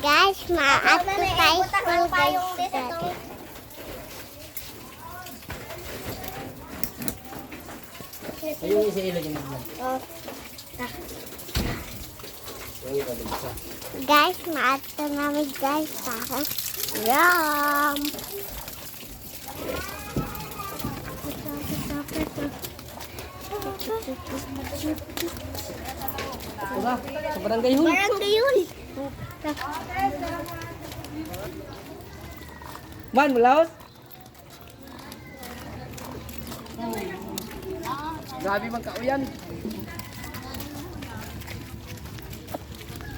Guys, maaat ko tayo school guys. Ayun isa ilagay mo lang. Guys, maaat ko namin guys. Para yum! Diba? Sa barangay hul. Barangay yun. Man, mulaos? Grabe man kauyan.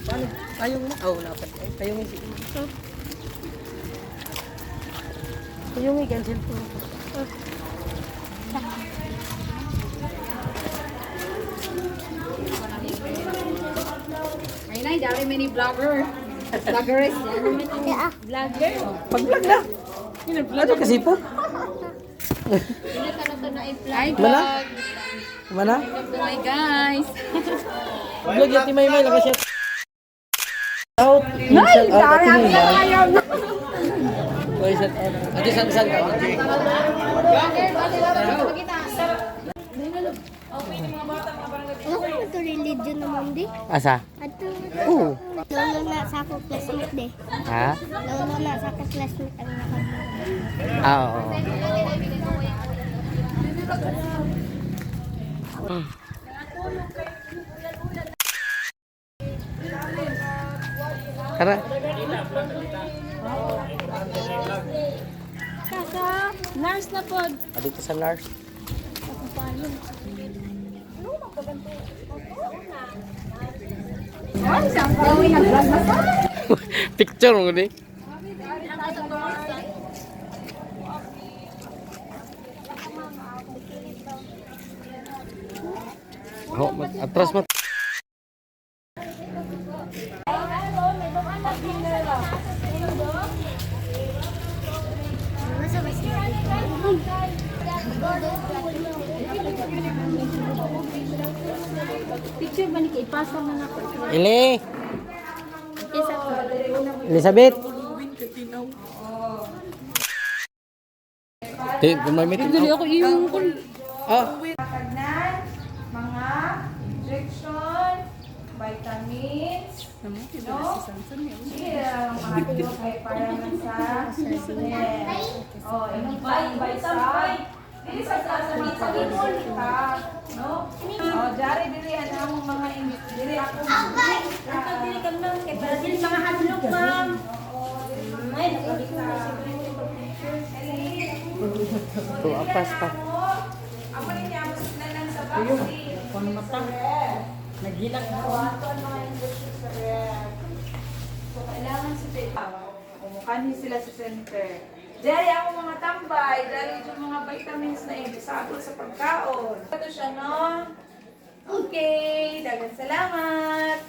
Paano? Tayong mo? Oh, dapat. Tayong mo. Tayong mo, cancel po. Ayun na, dami mini vlogger. Vloggeress. Vlogger. Pag-vlog na. Ano kasi po? Hi, Mana? vlog. Mana? Hi, guys. Vlog yan, Timay-may. Nakasya. Out. Nay, dami ang ayaw. Oy, shout out. Ate, saan ka? Ano kung ito religion naman di? Asa? Ato. Oo. Lolo na sa ako classmate di. Ha? Lolo na sa ako classmate ang nakabili. Ah, oo. Tara. Kaka, nurse na po. Dito sa Lars. Ay, saan gawin na vlog na sa? Picture mo ni. Oh, atras mo. Picture ba ni kay ipasa man ako? Ili. Isa ko. Elizabeth. Di, gumamit. Dili ako yung kun. Ah, Kagnan, mga injection, vitamins, no? Mga tulong ay para man sa oh, inom pa yung vitamin. Dili sa mga pag-inol ka, no? Oh, jari dili ana among mga dili ako. Ato dili ka nang kay para dili mga hadlok ma'am. Ay, nakita. to apas pa. Amo ni niya mo nanan sa vaccine. Kon mata. Nagilak na. Ato ang mga injection sa rep. So, kailangan si Tita. Umukani sila sa center. Dari ako mga tambay, dari yung mga vitamins na ibisado sa pagkaon. Ito siya, no? Okay, dagang salamat.